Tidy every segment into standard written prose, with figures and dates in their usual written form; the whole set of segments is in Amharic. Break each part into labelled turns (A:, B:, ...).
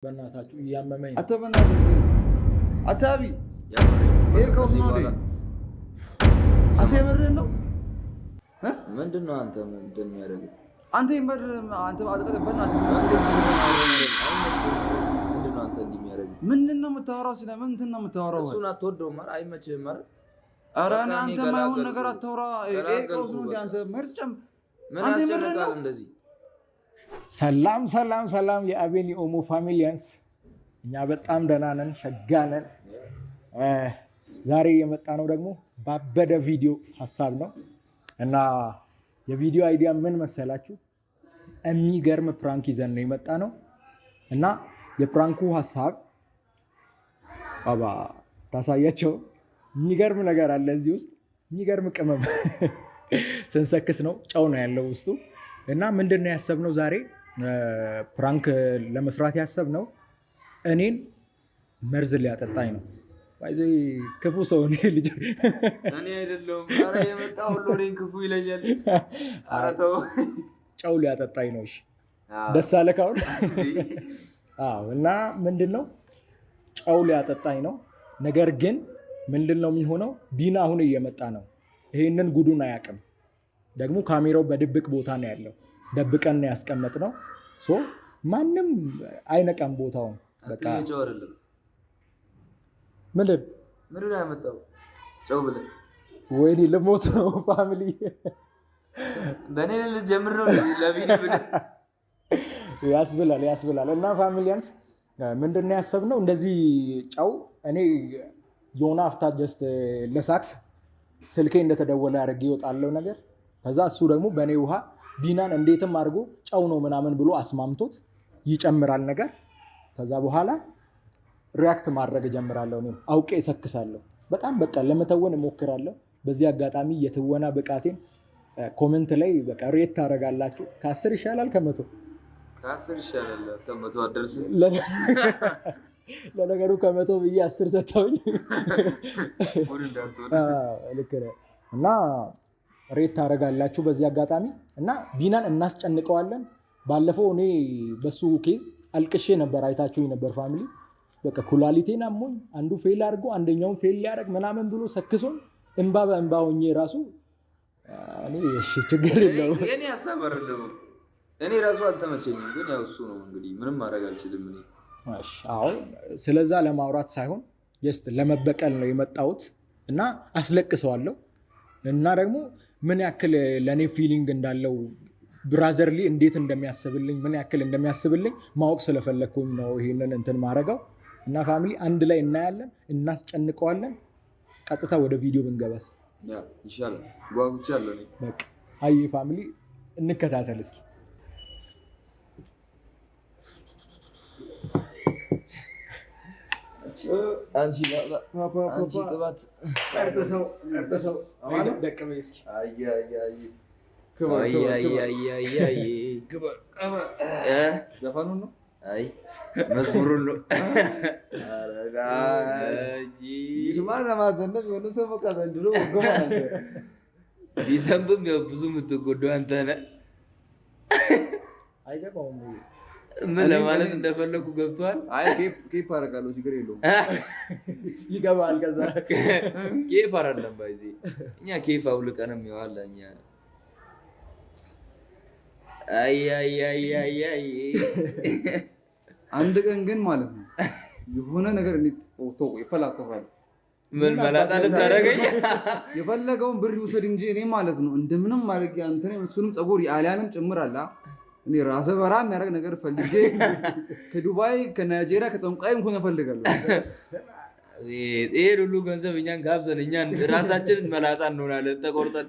A: በእናታችሁ እያመመኝ
B: አተ በእናትህ አታቢ ይሄው ነው ነው አንተ የምርህን ነው
C: ምንድነው አንተ ምንድን ነው ያደረገው
B: አንተ የምርህን አንተ አጠቀ በእናትህ
C: ምንድነው አንተ እንደሚያደርገው
B: ምንድነው የምታወራው ስለምን እንትን ነው የምታወራው
C: እሱን አትወደውም አይደል አይመችህም አይደል
B: ኧረ አንተ ማይሆን ነገር አታወራ ይሄው ነው አንተ መርጨም አንተ የምርህን ነው
C: እንደዚህ
A: ሰላም ሰላም ሰላም የአቤኒ ኦሞ ፋሚሊያንስ እኛ በጣም ደህና ነን ሸጋ ነን ዛሬ የመጣ ነው ደግሞ ባበደ ቪዲዮ ሐሳብ ነው እና የቪዲዮ አይዲያ ምን መሰላችሁ የሚገርም ፕራንክ ይዘን ነው የመጣ ነው እና የፕራንኩ ሐሳብ ባባ ታሳያቸው የሚገርም ነገር አለ እዚህ ውስጥ የሚገርም ቅመም ስንሰክስ ነው ጨው ነው ያለው ውስጡ እና ምንድነው ያሰብነው ዛሬ ፕራንክ ለመስራት ያሰብነው እኔን መርዝ ሊያጠጣኝ ነው ባይዘ ክፉ ሰው ነው ልጅ
C: እኔ አይደለሁም ኧረ የመጣው ሁሉ እኔን ክፉ ይለኛል ኧረ ተው
A: ጨው ሊያጠጣኝ ነው እሺ ደስ አለህ አሁን አዎ እና ምንድነው ጨው ሊያጠጣኝ ነው ነገር ግን ምንድነው የሚሆነው ቢና አሁን እየመጣ ነው ይሄንን ጉዱን አያውቅም ደግሞ ካሜራው በድብቅ ቦታ ነው ያለው ደብቀን ነው ያስቀመጥነው ሶ ማንም አይነቀም ቦታውን
C: በቃ ጨው አይደለም
A: ምንድን
C: ነው ያመጣው ጨው ብለህ
A: ወይኔ ልሞት ነው ፋሚሊ
C: በእኔ ልጀምር ነው ለቢኒ ብለህ
A: ያስብላል እና ፋሚሊያንስ ምንድን ነው ያሰብነው እንደዚህ ጨው እኔ የሆነ አፍታ ጀስት ለሳክስ ስልኬ እንደተደወለ አድርጌ ይወጣለው ነገር ከዛ እሱ ደግሞ በእኔ ውሃ ቢናን እንዴትም አድርጎ ጨው ነው ምናምን ብሎ አስማምቶት ይጨምራል ነገር ከዛ በኋላ ሪያክት ማድረግ ጀምራለሁ እኔም አውቄ እሰክሳለሁ በጣም በቃ ለመተወን እሞክራለሁ በዚህ አጋጣሚ የትወና ብቃቴን ኮሜንት ላይ በቃ ሬት ታደርጋላችሁ ከ10 ይሻላል ከ100
C: ከ10 ይሻላል ከ100 አደርስ
A: ለነገሩ ከ100 ብዬ 10 ሰጣሁኝ ልክ ነህ እና ሬት ታደርጋላችሁ በዚህ አጋጣሚ እና ቢናን እናስጨንቀዋለን ባለፈው እኔ በሱ ኬዝ አልቅሼ ነበር አይታችሁኝ ነበር ፋሚሊ በቃ ኩላሊቴን አሞኝ አንዱ ፌል አድርጎ አንደኛውን ፌል ሊያደርግ ምናምን ብሎ ሰክሶን እንባ በእንባ ሆኜ ራሱ እኔ እሺ ችግር የለውም
C: እኔ ያሳበረለው እኔ ራሱ አልተመቸኝም ግን ያው እሱ ነው እንግዲህ ምንም ማድረግ አልችልም እኔ
A: እሺ አዎ ስለዛ ለማውራት ሳይሆን ጀስት ለመበቀል ነው የመጣሁት እና አስለቅሰዋለሁ እና ደግሞ ምን ያክል ለኔ ፊሊንግ እንዳለው ብራዘርሊ እንዴት እንደሚያስብልኝ ምን ያክል እንደሚያስብልኝ ማወቅ ስለፈለኩኝ ነው ይሄንን እንትን ማረጋው እና ፋሚሊ አንድ ላይ እናያለን እናስጨንቀዋለን ቀጥታ ወደ ቪዲዮ ብንገባስ
C: ያ ይሻላል ጓጉቻለሁ እኔ
A: በቃ አይ ፋሚሊ እንከታተል እስኪ
C: አንቺ ቅባት
A: ቀርተሰው ደቀመ እስኪ
B: ዘፈኑን ነው
C: አይ መዝሙሩን ነው
B: ይስማል ለማዘነብ የሆነ ሰው በቃ ዘንድሮ
C: ቢሰንብም ያው ብዙ የምትጎዳው አንተ ነህ
A: አይገባውም
C: ምን ለማለት እንደፈለኩ ገብቷል
B: አይ ኬፕ አደርጋለሁ ችግር የለውም
A: ይገባል ከዛ
C: ኬፕ አይደለም ባይዚ እኛ ኬፕ አውልቀንም ይዋል እኛ አይ
B: አንድ ቀን ግን ማለት ነው የሆነ ነገር እንት ይፈላሰፋል
C: ምን መላጣ ልታረገኝ
B: የፈለገውን ብር ይውሰድ እንጂ እኔ ማለት ነው እንደምንም ማድረግ አንተ ነው እሱንም ጸጉር ያሊያንም ጭምራላ እኔ ራሰ በራ የሚያደርግ ነገር ፈልጌ ከዱባይ ከናይጄሪያ ከጠንቋይም ሆነ ፈልጋለሁ
C: ይሄ ሁሉ ገንዘብ እኛን ጋብዘን እኛን ራሳችንን መላጣ እንሆናለን ተቆርጠን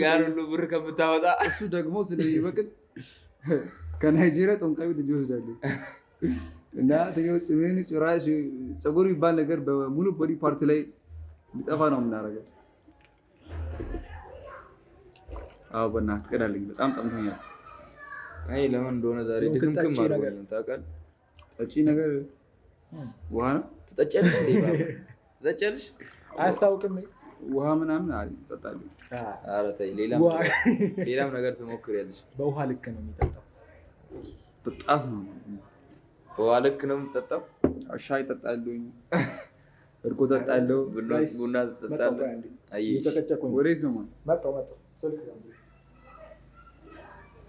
C: ያን ሁሉ ብር ከምታወጣ
B: እሱ ደግሞ ስለሚበቅል ከናይጄሪያ ጠንቋይ ልጅ ይወስዳሉ እና ተገው ጽሜን ጭራሽ ጸጉር ይባል ነገር በሙሉ ቦዲ ፓርት ላይ ሊጠፋ ነው የምናደርገው አዎ በእናትህ ቀዳልኝ በጣም ጠምቶኛል
C: አይ ለምን እንደሆነ ዛሬ ድክምክም አድርጎኝ ታውቃለህ
B: ጠጪ ነገር ውሃ ነው
C: ትጠጫለሽ እንዴ ባባ ትጠጫለሽ
A: አያስታውቅም
B: ውሃ ምናምን እጠጣለሁ።
C: ኧረ ተይ፣ ሌላም ነገር ትሞክሪያለሽ።
A: በውሃ ልክ ነው የሚጠጣው።
B: ጥጣት ነው።
C: በውሃ ልክ ነው የምጠጣው።
B: ሻይ እጠጣለሁ፣ እርጎ እጠጣለሁ፣
C: ቡና ትጠጣለህ።
B: ወዴት ነው
A: መጣሁ ስልክ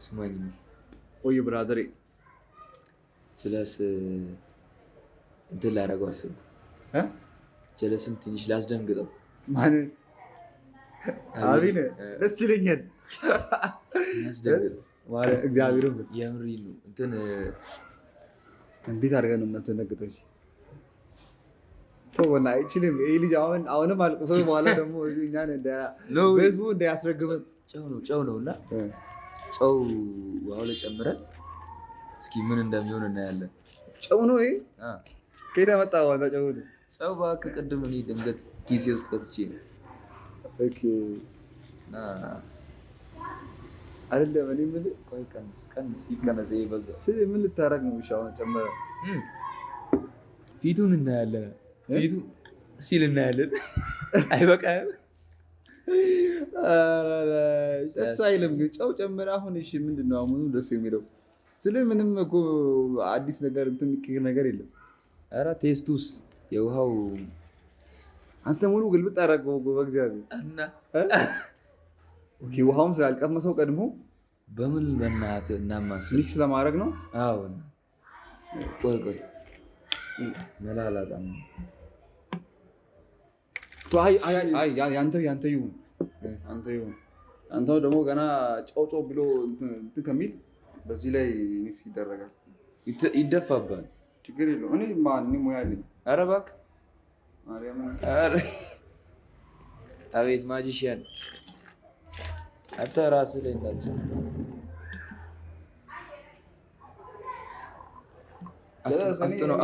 C: ስማኝ፣
B: ቆይ ብራዘሬ፣
C: ጀለስ እንትን ላደርገው አስብ። ጀለስን ትንሽ ላስደንግጠው።
B: ማለት አቤት ደስ ይለኛል።
C: ላስደንግጠው
B: እግዚአብሔርን
C: የምሬን ነው። እንትን
B: እንዴት አድርገን ነው የምናስደነግጠው? ቶና አይችልም ይሄ ልጅ አሁንም አልቅሶ በኋላ ደግሞ እኛን ፌስቡክ እንዳያስረግበን።
C: ጨው ነው እና ጨው ውሃው ላይ ጨምረን እስኪ ምን እንደሚሆን እናያለን።
B: ጨው ነው ይሄ? ከየት መጣ? ዋና ጨው ነው።
C: ጨው እባክህ፣ ቅድም እኔ ድንገት ኪሴ ውስጥ ከትቼ ነው።
B: ኦኬ አይደለም። እኔ የምልህ
C: ቆይ ቀንስ ይቀነስ። ይሄ በዛ
B: ምን ልታረግ ነው? እሺ አሁን ጨመረ።
C: ፊቱን እናያለን። ፊቱ ሲል እናያለን። አይበቃም?
B: ደስ አይልም ግን ጨው ጨምረህ አሁን። እሺ ምንድን ነው አሁን ደስ የሚለው? ስለ ምንም እኮ አዲስ ነገር እንትን የሚቀር ነገር የለም።
C: ኧረ ቴስቱስ የውሃው
B: አንተ ሙሉ ግልብጥ አደረገው በእግዚአብሔር
C: እና
B: ኦኬ። ውሃውም ስላልቀመሰው ቀድሞ
C: በምን በእናትህ እናማስል
B: ሚክስ ለማድረግ ነው።
C: አዎ ቆይ መላላጣ ነው።
B: ያንተ ይሁን አንተው ደግሞ ገና ጨው ብሎ እንትን ከሚል በዚህ ላይ ሚክስ ይደረጋል።
C: ይደፋባል።
B: ችግር የለውም። እኔ ሙያ አለኝ።
C: ኧረ እባክህ አቤት ማጂሽያን አንተ ራስህ ላይ እንዳትጨው።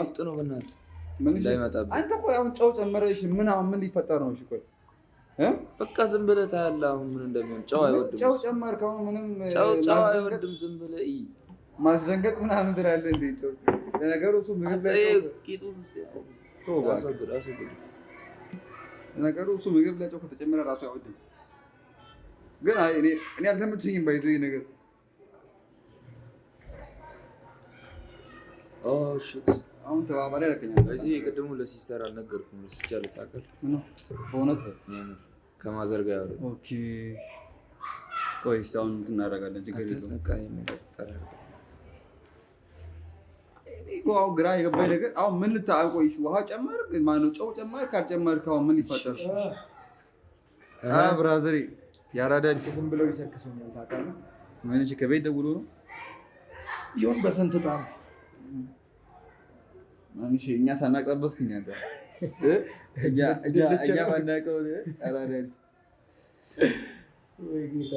C: አፍጥነው በእናትህ እንዳይመጣብህ።
B: አንተ ቆይ አሁን ጨው ጨመረሽ ምን ሊፈጠር ነው? እሺ ቆይ
C: በቃ ዝም ብለህ ታያለህ አሁን ምን እንደሚሆን። ጨው አይወድም።
B: ጨው ጨመርክ አሁን ምንም
C: ጨው አይወድም። ዝም ብለህ
B: ማስደንገጥ ምናምን ትላለህ እንዴ? ጨው ለነገሩ እሱ ምግብ ላይ ነገሩ እሱ ምግብ ላይ ጨው ከተጨመረ ራሱ አይወድም። ግን እኔ አልተመቸኝም ባይዞ ይሄ ነገር።
C: ሽት
B: አሁን ተባባሪ ያደረገኛል።
C: በዚህ ቅድሙ ለሲስተር አልነገርኩም። ሲቻለ ታውቃለህ?
B: በእውነት
C: ከማዘር ጋር ያወራሁ።
B: ኦኬ ቆይ እስኪ አሁን እንትን እናደርጋለን። ችግር የለውም። አሁን ግራ የገባኝ ነገር አሁን ምን ልታቆይሽ? ውሃ ጨመርክ ማነው? ጨው ጨመርክ ካልጨመርክ አሁን ምን ሊፈጠር? ብራዘሬ ያራዳ
A: ዝም ብለው ይሰክሱኛል ታውቃለህ?
B: ምን እሺ ከቤት ደውሎ ነው
A: ይሁን በስንት ጣም
B: ማንሽ እኛ ሳናቀበስኩኝ አንተ እኛ ማናቀው ያራዳ
C: ወይ ጌታ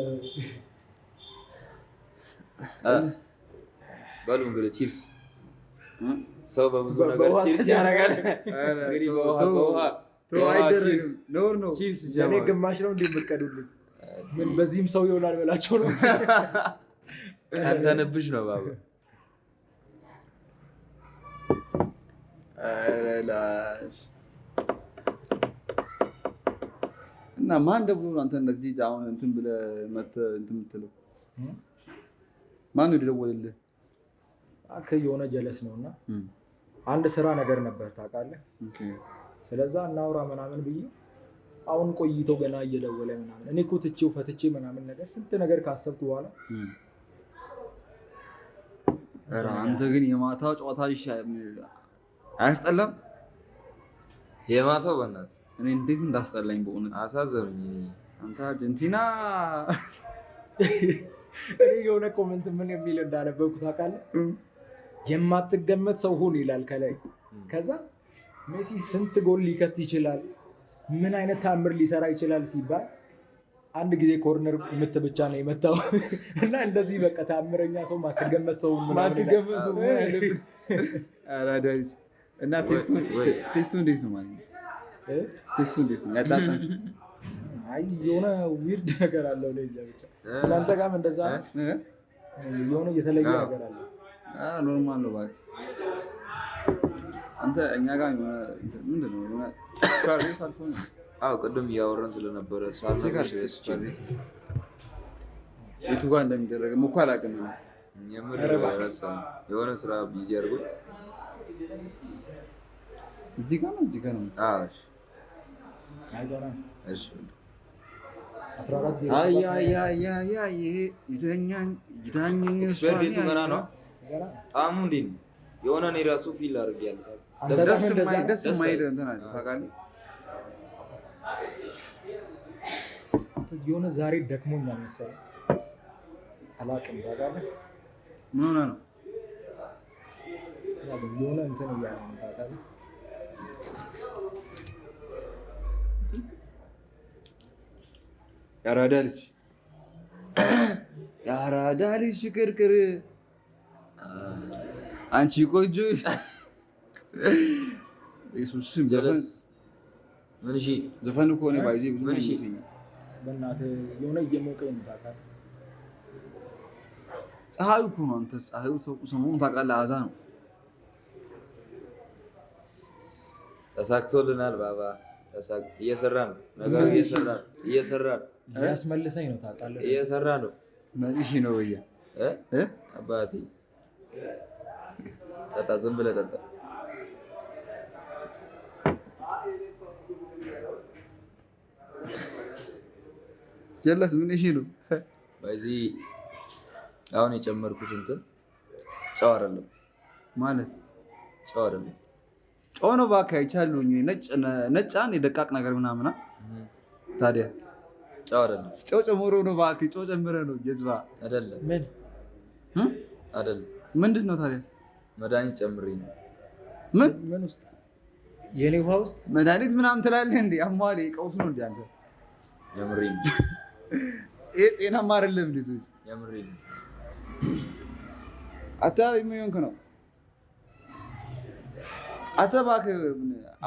C: ባሉ እንግዲህ ቺፕስ ሰው በብዙ ነገር ቺፕስ ያደርጋል። እንግዲህ በውሃ
B: አይደረግም። ነውር ነው።
A: እኔ ግማሽ ነው እንደምትቀዱልኝ ምን በዚህም ሰው ይሆናል በላቸው ነው።
C: አንተንብሽ ነው ባባ።
B: አረላሽ እና ማን ደውሎ አንተ እንደዚህ አሁን እንትን ብለህ መተህ እንትን የምትለው ማን ነው የደወለልህ?
A: የሆነ ጀለስ ነውና አንድ ስራ ነገር ነበር ታውቃለህ። ስለዛ እናውራ ምናምን ብዬ አሁን ቆይቶ ገና እየደወለ ምናምን እኔ እኮ ትቼው ፈትቼ ምናምን ነገር ስንት ነገር ካሰብኩ በኋላ
B: ኧረ አንተ ግን የማታው ጨዋታ አያስጠላም?
C: የማታው በእናትህ
B: እኔ እንዴት እንዳስጠላኝ በእውነት
C: አሳዘኑኝ።
B: አንተ አርጀንቲና
A: እኔ የሆነ ኮሜንት ምን የሚል እንዳነበብኩ ታውቃለህ? የማትገመት ሰው ሁን ይላል ከላይ። ከዛ ሜሲ ስንት ጎል ሊከት ይችላል፣ ምን አይነት ታምር ሊሰራ ይችላል ሲባል አንድ ጊዜ ኮርነር ምት ብቻ ነው የመታው እና እንደዚህ በቃ ታምረኛ ሰው ማትገመት ሰው
B: ማትገመት ሰው አይደለም። አራዳጅ እና ቴስቱ እንዴት ነው ማለት ነው? ቴስቱ እንዴት ነው? ያጣጣም
A: አይ የሆነ ዊርድ ነገር አለው ለኛ ብቻ። እናንተ ጋርም እንደዛ የሆነ የተለየ ነገር አለ?
B: ኖርማል ነው ባክ። አንተ እኛ ጋር ምንድን ነው የሆነ ስካር ቤት አልፎ ነው
C: አዎ ቅድም እያወራን ስለነበረ ሳልነግርሽ
B: የቱ ጋር እንደሚደረግ እኮ አላውቅም።
C: የምር ረሳሁኝ። የሆነ ስራ ቢዚ አድርጎኝ
B: እዚህ ጋር ነው እዚህ ጋር ነው።
C: አዎ እሺ
A: 14
B: አይ አይ አይ አይ አይ ይደኛኝ ይዳኘኝ
C: ኤክስፐሪመንቱ ገና ነው። ጣዕሙ እንዴት ነው? የሆነ እኔ ራሱ ፊል አድርጌያለሁ።
B: ደስ የማይል እንትን አለ ታውቃለህ።
A: የሆነ ዛሬ ደክሞኛል መሰለኝ አላውቅም። ታውቃለህ
B: ምን ሆነህ ነው?
A: የሆነ እንትን እያለ ነው ታውቃለህ።
B: የአራዳ ልጅ ሽቅርቅር አንቺ ቆንጆ ኢየሱስም ዘፈን እኮ ነው ባይዜ ብዙ
A: በእናትህ የሆነ እየሞቀኝ ነው ታውቃለህ።
B: ፀሐዩ እኮ ነው አንተ ፀሐዩ ሰሞኑን ታውቃለህ አዛ ነው።
C: ተሳክቶልናል ባባ እየሰራን ነው ነገር እየሰራን
A: ያስመልሰኝ ነው ታውቃለህ።
C: እየሰራ ነው
B: መልሽ ነው ወይ
C: አባቴ ጠጣ ዝም ብለህ ጠጣ።
B: ጀለስ ምን እሺ ነው
C: በዚህ አሁን የጨመርኩት እንትን ጨው አይደለም
B: ማለት
C: ጨው አይደለም
B: ጨው ነው እባክህ አይቻለሁኝ። ነጭ የደቃቅ ነገር ምናምን ታዲያ
C: ጨው አይደለም
B: ጨው ጨምሮ ነው እባክህ ጨው ጨምረህ ነው ጀዝባ
C: አይደለም
A: ምን
C: አይደለም
B: ምንድን ነው ታዲያ
C: መድኃኒት ጨምሬ ነው
A: ምን ውስጥ የኔ ውሃ ውስጥ
B: መድኃኒት ምናምን ትላለህ እንዴ አሟሌ ቀውስ ነው እንዴ አንተ
C: የምሬን
B: ይሄ ጤናማ አይደለም ልጅ
C: የምሬን
B: አታ የሚሆንክ ነው አታ እባክህ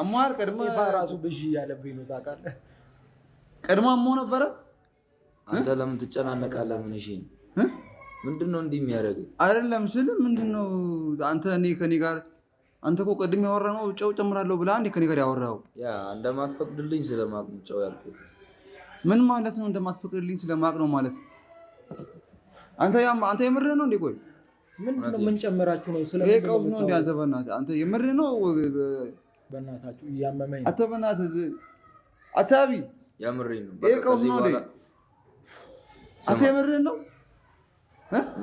B: አሟል ቀድሞ
A: ራሱ ብዥ ያለብኝ ነው ታውቃለህ።
B: ቀድሞ አሞ ነበረ
C: አንተ ለምን ትጨናነቃለህ? ምን እሺ ምንድነው እንዲህ የሚያደርገው?
B: አይደለም ስል ምንድነው አንተ እኔ ከኔ ጋር አንተ እኮ ቅድም ያወራነው ጨው ጨምራለሁ ብለህ አንዴ ከኔ ጋር ያወራኸው
C: ያ እንደማትፈቅድልኝ ስለማቅ ነው ጨው ያልኩህ።
B: ምን ማለት ነው? እንደማትፈቅድልኝ ስለማቅ ነው ማለት አንተ የምርህ ነው እንዴ? ቆይ
A: ምን ጨምራችሁ ነው?
B: ይሄ ቀውስ ነው እንዴ? አንተ የምርህ ነው?
A: በእናታችሁ እያመመኝ
B: አንተ በእናትህ አታቢ
C: የምሬን ነው።
B: ይሄ ቀውስ ነው እንዴ? አንተ የምርህ ነው?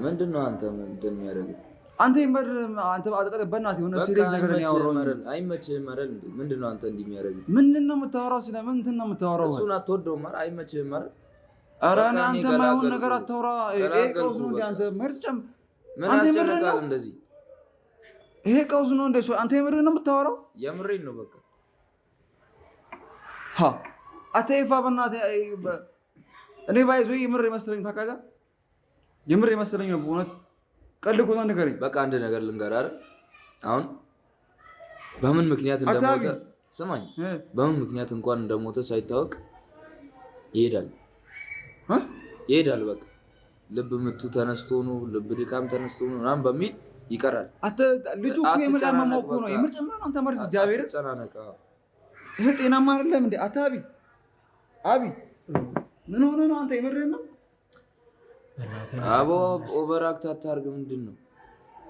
C: ምንድነው አንተ ምንድን ነው ያደረገው?
B: አንተ አጥቀጥ በእናትህ የሆነ ሲሪየስ ነገር ነው ያወራው።
C: አይመችህም አይደል እንዴ? ምንድነው አንተ እንዲህ የሚያደርገው?
B: ምንድነው የምታወራው? ስለምን እንትን ነው የምታወራው?
C: እሱን አትወደውም አይደል? አይመችህም አይደል?
B: ኧረ አንተ ማይሆን ነገር አታውራ። ይሄ ቀውስ ነው እንዴ? አንተ መርጨም
C: ምን አስጨነቃል እንደዚህ?
B: ይሄ ቀውስ ነው እንዴ? አንተ የምርህን ነው የምታወራው?
C: የምሬን ነው በቃ
B: አተይፋ በእናትህ እኔ ባይዞ የምር የመሰለኝ ታውቃለህ፣ የምር የመሰለኝ ነው በእውነት ቀልድ እኮ ነው። ንገረኝ
C: በቃ አንድ ነገር ልንገርህ አይደል? አሁን በምን ምክንያት እንደሞተ ስማኝ፣ በምን ምክንያት እንኳን እንደሞተ ሳይታወቅ ይሄዳል በቃ ልብ ምቱ ተነስቶ ነው ልብ ድካም ተነስቶ ነው ምናምን በሚል ይቀራል።
B: ልጁ እኮ የምር እኮ ነው የምር ጨምረህ አንተ መርዝ እግዚአብሔር
C: ተጨናነቀ።
B: ይሄ ጤናማ አይደለም እንዴ? አቢ ምን ሆነ ነው? አንተ የምርህን ነው?
C: አቦ ኦቨርአክት አታርግ። ምንድን ነው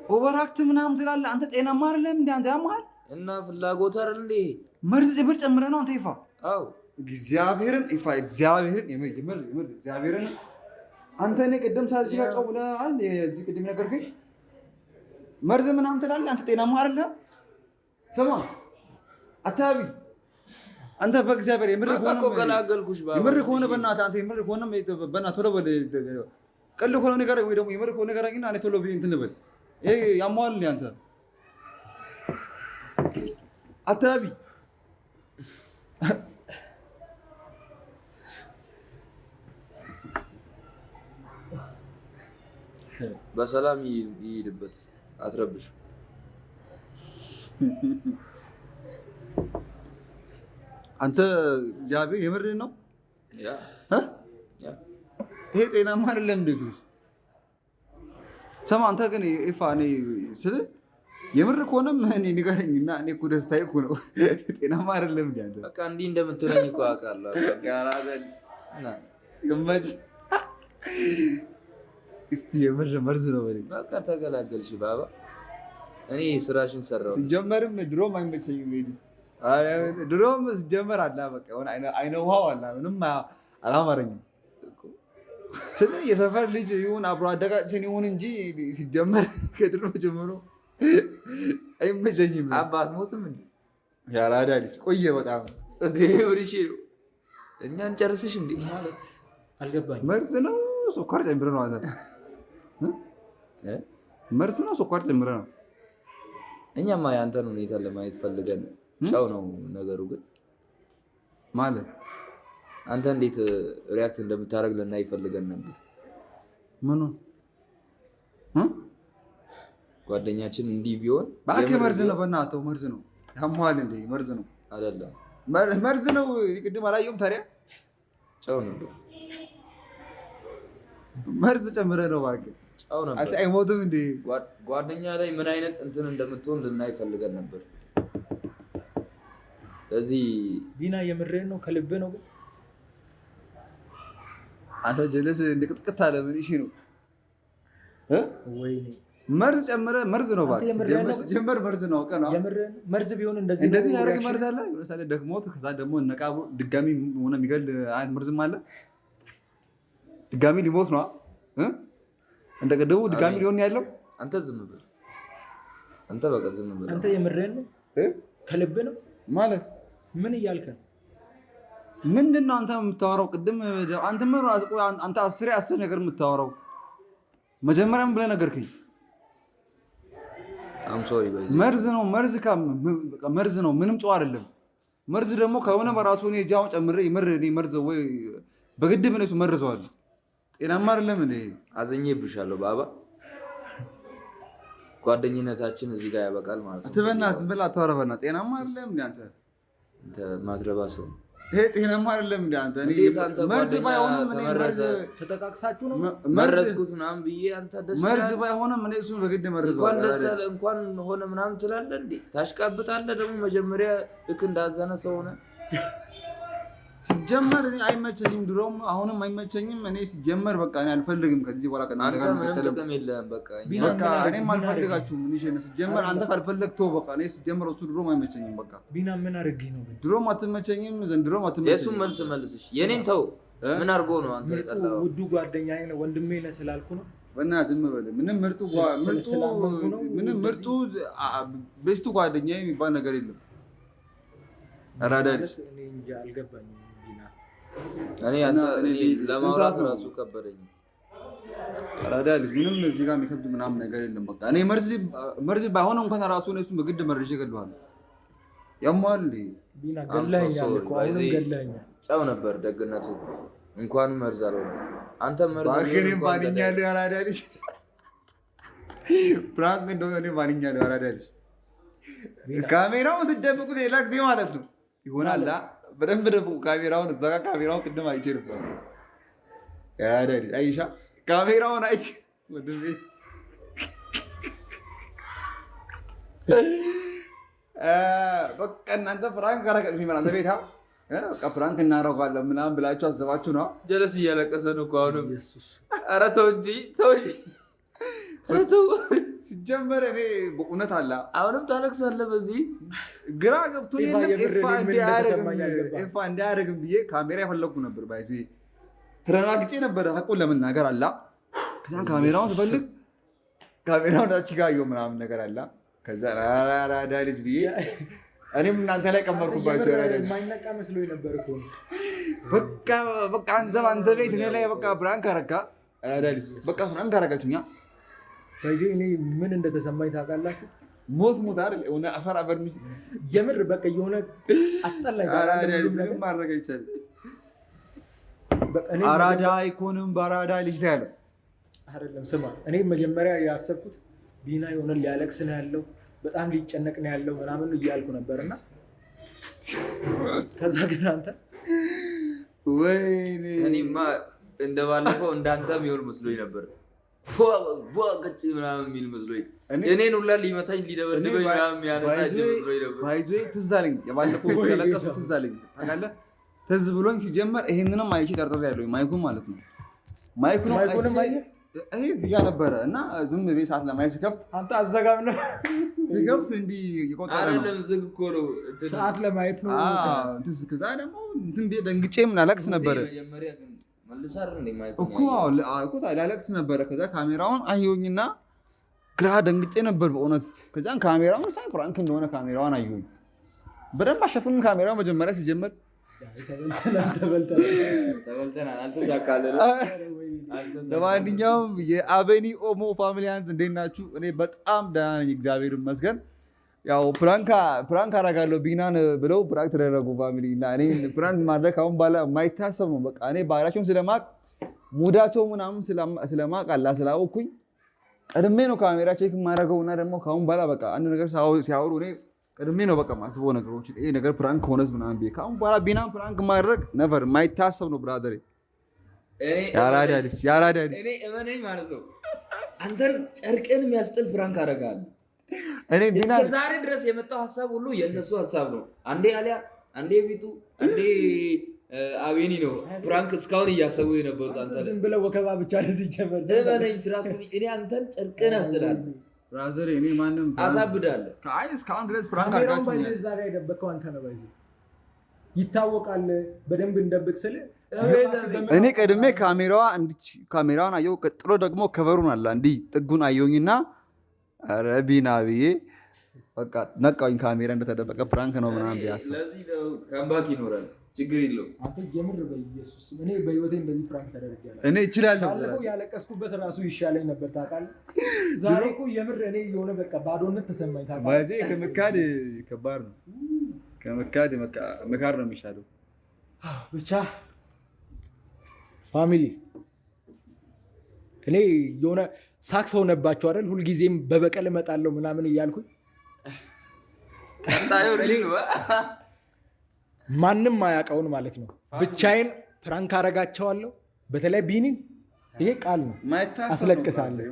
B: ኦቨርአክት ምናምን ትላለህ አንተ? ጤናማ አይደለም እንዴ? አንተ ያማል
C: እና ፍላጎት አይደል እንዴ?
B: መርዝ የምር ጨምረህ ነው አንተ ይፋ?
C: አዎ
B: እግዚአብሔርን ይፋ እግዚአብሔርን የምር እግዚአብሔርን አንተ እኔ ቅድም ሳዚህ ጋር ጨው ብለሃል። እዚህ ቅድም ነገር ግን መርዝ ምናምን ትላለህ አንተ? ጤናማ አይደለም። ስማ አታቢ አንተ በእግዚአብሔር የምር ከሆነ በእናትህ አንተ የምር ከሆነ በእናትህ ቶሎ በል። ቀልድ ከሆነ ነገር ወይ ደግሞ የምር ከሆነ ነገር ግን እኔ ቶሎ እንትን ልበል። ይሄ ያሟል እንደ አንተ አታቢ
C: በሰላም ይሄድበት፣ አትረብሽ።
B: አንተ እግዚአብሔር የምርህን ነው?
C: ያ
B: ይሄ ጤናማ አይደለም። እንዴት ስማ፣ አንተ ግን ይፋ እኔ ስልህ የምር ከሆነም እኔ ንገረኝና እኔ እኮ ደስታዬ እኮ ነው። ጤናማ አይደለም እንዴ አንተ?
C: በቃ እንዲህ እንደምትለኝ እኮ አውቃለሁ።
B: እስቲ የምር መርዝ ነው በለኝ።
C: በቃ ተገላገልሽ ባባ። እኔ ስራሽን ሰራው።
B: ሲጀመርም ድሮም አይመቸኝም። ድሮም ሲጀመር አላ በቃ የሆነ አይነ ውሃው አላ ምንም አላማረኝም። ስለ የሰፈር ልጅ ይሁን አብሮ አደጋችን ይሁን እንጂ ሲጀመር ከድሮ ጀምሮ አይመቸኝም።
C: አባስ ሞትም እንዴ
B: ያራዳ ልጅ ቆየ በጣም
C: እንዴ ወሪሽ እኛን ጨርስሽ እንዴ
A: ማለት አልገባኝም።
B: መርዝ ነው ስኳር ጨምረህ ነው አንተ? መርዝ ነው ስኳር ጨምረህ ነው?
C: እኛማ ያንተን ሁኔታ ለማየት ፈልገን ጨው ነው ነገሩ። ግን
B: ማለት
C: አንተ እንዴት ሪያክት እንደምታደርግ ልናይ ፈልገን ነበር።
B: ምኑ
C: ጓደኛችን እንዲህ ቢሆን
B: ባክ መርዝ ነው። በእናትህ መርዝ ነው። ያሟል እንዴ? መርዝ ነው
C: አይደለም?
B: መርዝ ነው። ቅድም አላየሁም ታዲያ?
C: ጨው ነበር።
B: መርዝ ጨምረህ ነው እባክህ።
C: ጨው ነበር።
B: አንተ አይሞትም እንዴ?
C: ጓደኛ ላይ ምን አይነት እንትን እንደምትሆን ልናይ ፈልገን ነበር። ስለዚህ
A: ቢና የምርህን ነው? ከልብህ ነው?
B: አንተ ጀለስ እንድቅጥቅጥ አለ ምን እሺ ነው?
A: ወይኔ
B: መርዝ ጨምረህ መርዝ ነው እባክህ። ጀመር መርዝ ነው ቀና
A: መርዝ ቢሆን
B: እንደዚህ ያደርግ መርዝ አለ። ለምሳሌ ደክሞት ከዛ ደግሞ ነቃቡ ድጋሚ ሆነ የሚገል አይነት መርዝም አለ። ድጋሚ ሊሞት ነው እንደ ቀደሙ ድጋሚ ሊሆን ያለው።
C: አንተ ዝም ብለህ አንተ በቃ ዝም ብለህ
A: አንተ የምርህን ነው? ከልብህ ነው
B: ማለት
A: ምን እያልክ ነው?
B: ምንድን ነው አንተ የምታወራው? ቅድም አንተ ምን አንተ አስር ነገር የምታወራው መጀመሪያም ብለህ ነገርከኝ። መርዝ ነው። መርዝ ነው። ምንም ጨው አይደለም። መርዝ ደግሞ ከሆነ በራሱ እኔ እጃው ጨምሬ መርዝ ወይ በግድ ምን እሱ መርዘዋል። ጤናማ አይደለም እንዴ?
C: አዘኜብሻለሁ ባባ። ጓደኝነታችን እዚህ ጋር ያበቃል ማለት ነው።
B: አትበና ዝም ብለህ አታወራ። በእናትህ ጤናማ አይደለም እንዴ አንተ?
C: አንተ ማትረባ ሰው
B: ይሄ ጤናማ አይደለም እንዴ አንተ? እኔ መርዝ ባይሆንም እኔ መርዝ
A: ተጠቃቅሳችሁ ነው
C: መረዝኩት ምናምን ብዬ አንተ ደስ
B: መርዝ ባይሆንም እኔ እሱን በግድ መርዘዋል።
C: እንኳን ደስ አለ እንኳን ሆነ ምናምን ትላለህ እንዴ? ታሽቃብጣለህ ደግሞ መጀመሪያ ልክ እንዳዘነ ሰው ሆነ።
B: ሲጀመር እኔ አይመቸኝም፣ ድሮም አሁንም አይመቸኝም። እኔ ሲጀመር በቃ እኔ አልፈልግም ከዚህ በኋላ ከእናንተ ጋር መቀጠል። በቃ እኔም አልፈልጋችሁም። እኔ ሲጀመር አንተ ካልፈለግ ተው በቃ። እኔ ሲጀመር እሱ ድሮም አይመቸኝም። በቃ
A: ቢና ምን አድርጌ ነው?
B: ድሮም አትመቸኝም፣ ዘንድሮም አትመቸኝም።
C: የእሱን መልስ መልስሽ። የኔን ተው። ምን አድርጎ ነው አንተ የጠላኸው?
A: ውዱ ጓደኛዬ ነው ወንድሜ ነው ስላልኩ ነው።
B: በእናትህ ዝም በል። ምንም ምርጡ ቤስቱ ጓደኛዬ የሚባል ነገር የለም። አራዳ ልጅ
A: እኔ እንጃ አልገባኝም።
C: እኔ ለማውራት ራሱ ከበደኝ።
B: አራዳ ልጅ ምንም እዚህ ጋር የሚከብድ ምናምን ነገር የለም። በቃ እኔ መርዝ ባይሆን እንኳን ራሱ እሱን በግድ መርዤ እገለዋለሁ። ያሟል
A: ቢና ገለኸኛል እኮ አሁንም ገለኸኛል።
C: ጨው ነበር ደግነቱ። እንኳን መርዝ አልሆነ። አንተ መርዝ
B: ባክሬን ባንኛለሁ። አራዳ ልጅ ፕራንክ እንደሆነ እኔ ባንኛለሁ። አራዳ ልጅ ካሜራውን ስትደብቁት ሌላ ጊዜ ማለት ነው ይሆናል። በደንብ ደብቁ ካሜራውን። እዛ ጋር ካሜራውን ቅድም አይቼ ነበር። አራዳ ልጅ አይሻ ካሜራውን አይቼ ወደቤ በቃ እናንተ ፕራንክ ካረጋችሁ ይመራ አንተ ቤታ በቃ ፕራንክ እናደርጋለን ምናምን ብላችሁ አስባችሁ ነው።
C: ጀለስ እያለቀሰ ነው እኮ አሁንም። ኧረ ተው እንጂ ተው እንጂ ኧረ ተው።
B: ሲጀመር እኔ በእውነት አለ
C: አሁንም ታለቅሳለህ። በዚህ
B: ግራ ገብቶኝ ኤፋ እንዳያደርግም ብዬ ካሜራ የፈለግኩ ነበር። ባይቱ ተረጋግጬ ነበረ ሀቁን ለመናገር አላ። ከዛን ካሜራውን ስፈልግ ካሜራውን ዳች ጋር አየሁ ምናምን ነገር አላ። ከዛ አራዳ ልጅ ብዬ እኔም እናንተ ላይ ቀመርኩባቸው።
A: የማይነቃ መስሎኝ ነበር እኮ።
B: በቃ አንተ ቤት እኔ ላይ በቃ ፕራንክ አረካ። አራዳ ልጅ በቃ ፕራንክ አረጋችሁኛ።
A: ከዚህ እኔ ምን እንደተሰማኝ ታውቃላችሁ?
B: ሞት አይደል የሆነ አፈር አፈር
A: የምር በቃ የሆነ አስጠላኝ።
B: ምንም ማድረግ አይቻልም። አራዳ አይኮንም በአራዳ ልጅ ላይ ያለው
A: አይደለም። ስማ እኔ መጀመሪያ ያሰብኩት ቢና የሆነ ሊያለቅስ ነው ያለው፣ በጣም ሊጨነቅ ነው ያለው ምናምን እያልኩ ነበርና ከዛ ግን አንተ
B: ወይኔ
C: እኔማ እንደባለፈው እንዳንተ የሚሆን መስሎኝ ነበር። ገጭ ምናምን የሚል መስሎኝ እኔን ሁላ ሊመታኝ ሊደበድበኝ ምናምን የሚያነሳች መስሎኝ ነበር።
B: ባይዞ ትዝ አለኝ የባለፈው ተለቀሱ ትዝ አለኝ ታውቃለህ። ትዝ ብሎኝ ሲጀመር ይሄንንም አይቼ ጠርጥሬያለሁ። ማይኩን ማለት ነው ማይኩንም ይሄ እዚህ ጋር ነበረ እና ዝም ቤት ሰዓት ለማየት ሲከፍት
A: አንተ አዘጋም ነው
B: ሲከፍት እንዲህ ይቆጠረ ነው።
C: አይደለም ዝግ እኮ ነው
A: ሰዓት ለማየት ነው።
B: ከዛ ደግሞ እንትን ቤት ደንግጬ ምን አለቅስ ነበረ እኮ ላለቅስ ነበረ። ከዛ ካሜራውን አየሁኝና ግራ ደንግጬ ነበር በእውነት። ከዛን ካሜራውን ሳይ ፕራንክ እንደሆነ ካሜራውን አየሁኝ። በደንብ አሸፍንም ካሜራው መጀመሪያ ሲጀመር
C: ተበልተናል፣ አልተሳካልንም።
B: ለማንኛውም የአቤኒ ኦሞ ፋሚሊያንስ እንዴት ናችሁ? እኔ በጣም ደህና ነኝ እግዚአብሔር ይመስገን። ያው ፕራንክ አደርጋለሁ ቢናን ብለው ፕራንክ ተደረጉ ፋሚሊ እና እኔ ፕራንክ ማድረግ አሁን ባላ የማይታሰብ ነው። በቃ እኔ ባህላቸውን ስለማቅ ሙዳቸው ምናምን ስለማቅ አላ ስላወኩኝ ቀድሜ ነው ካሜራ ቼክ የማደርገው እና ደግሞ ከአሁን ባላ በቃ አንድ ነገር ሲያወሩ እኔ ቀድሜ ነው በቃ ማስበው ነገሮች ይሄ ነገር ፕራንክ ሆነስ ምናምን ብዬ ከአሁን በኋላ ቢናን ፕራንክ ማድረግ ነበር የማይታሰብ ነው ብራዘሬ። ያራዳ ልጅ
C: እኔ እመነኝ ማለት ነው። አንተን ጨርቅን የሚያስጥል ፕራንክ አደርጋለሁ።
B: እኔ ቢና
C: እስከ ዛሬ ድረስ የመጣው ሀሳብ ሁሉ የእነሱ ሀሳብ ነው። አንዴ አሊያ፣ አንዴ ቢቱ፣ አንዴ አቤኒ ነው ፕራንክ እስካሁን እያሰቡ የነበሩት። አንተ
A: ዝም ብለው ወከባ ብቻ ለዚህ ጀመር
C: እመነኝ ትራስ እኔ አንተን ጨርቅን ያስጥላለሁ
B: ብራዘር። እኔ ማንም
C: አሳብዳለሁ።
B: አይ እስካሁን ድረስ ፕራንክ
A: ካሜራውን
B: አድርጋችሁ
A: ባይዘ ዛሬ የደበቀው አንተ ነው። ባይዘ ይታወቃል በደንብ እንደብቅ ስለ
B: እኔ ቀድሜ ካሜራዋን አየሁ። ቀጥሎ ደግሞ ከቨሩን አለ እንዲህ ጥጉን አየሁኝና ኧረ ቢና ብዬ በቃ ነቃኝ። ካሜራ እንደተደበቀ ፕራንክ ነው ምናምን ቢያስብ
C: ስለዚህ ካምባክ ይኖራል፣ ችግር የለውም።
A: አንተ የምር በኢየሱስ እኔ በህይወቴ እንደዚህ ፕራንክ ተደርጌያለሁ።
B: እኔ እችላለሁ።
A: ባለፈው ያለቀስኩበት ራሱ ይሻለኝ ነበር ታውቃለህ። ዛሬ እኮ የምር እኔ የሆነ በቃ ባዶነት ተሰማኝ ታውቃለህ።
B: ባይዜ ከመካድ ከባድ ነው። ከመካድ መካድ ነው የሚሻለው።
A: ብቻ ፋሚሊ እኔ የሆነ ሳክስ ሆነባቸው አይደል? ሁልጊዜም በበቀል እመጣለሁ ምናምን እያልኩኝ ማንም አያውቀውን ማለት ነው ብቻዬን ፕራንክ አረጋቸዋለሁ። በተለይ ቢኒን ይሄ ቃል ነው አስለቅሳለሁ።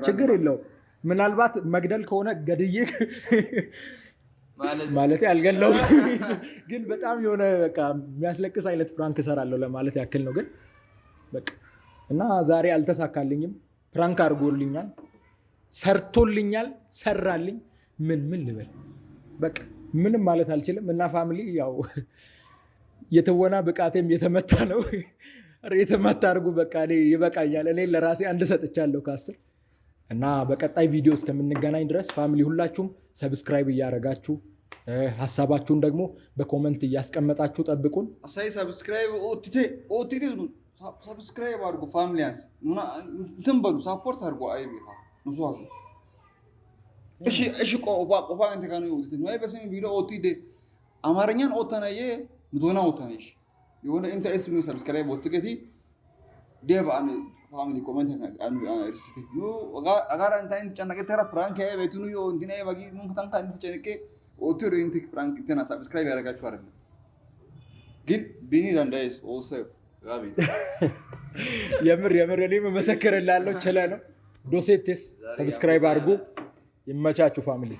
A: ችግር የለውም። ምናልባት መግደል ከሆነ ገድዬ ማለት አልገለውም፣ ግን በጣም የሆነ በቃ የሚያስለቅስ አይነት ፕራንክ እሰራለሁ ለማለት ያክል ነው። ግን በቃ እና ዛሬ አልተሳካልኝም። ፕራንክ አድርጎልኛል፣ ሰርቶልኛል፣ ሰራልኝ። ምን ልበል በቃ ምንም ማለት አልችልም። እና ፋሚሊ ያው የተወና ብቃቴም የተመታ ነው። የተመታ አድርጉ በቃ እኔ ይበቃኛል። እኔ ለራሴ አንድ ሰጥቻለሁ ከ10 እና በቀጣይ ቪዲዮ እስከምንገናኝ ድረስ ፋሚሊ ሁላችሁም ሰብስክራይብ እያደረጋችሁ ሀሳባችሁን ደግሞ በኮመንት እያስቀመጣችሁ ጠብቁን።
B: አሳይ ሰብስክራይብ ኦቲቲ ሰብስክራይብ አድርጉ ፋሚሊያንስ እንትን በሉ ሳፖርት አድርጉ። አይቢ ንሱዋስ እሺ ቆባ እንተ ካኑ ኦቲቲ ነው አይበሰኝ ቪዲዮ ኦቲቲ አማርኛን ኦታናዬ ምዶና ኦታናይሽ የሆነ እንተ ኤስቢ ሰብስክራይብ ኦትገቲ ዴባ አን ፋሚሊ ኮሜንት እርሲቲ ኑ አጋራ እንታይን ጨነቀ ተራ ፕራንክ ያይ ቤቱኑ ዮ እንዲና ባጊ ምን ከታንካ እንተጨነቀ ኦቲዮ እንት ፕራንክ እንተና ሰብስክራይብ ያደርጋችሁ አይደለም ግን ቢኒ ዳንዳይስ ኦልሶ ጋቢ
A: የምር እኔ መመሰክርላለሁ። ቸለ ነው ዶሴቴስ ሰብስክራይብ አድርጉ። ይመቻችሁ ፋሚሊ።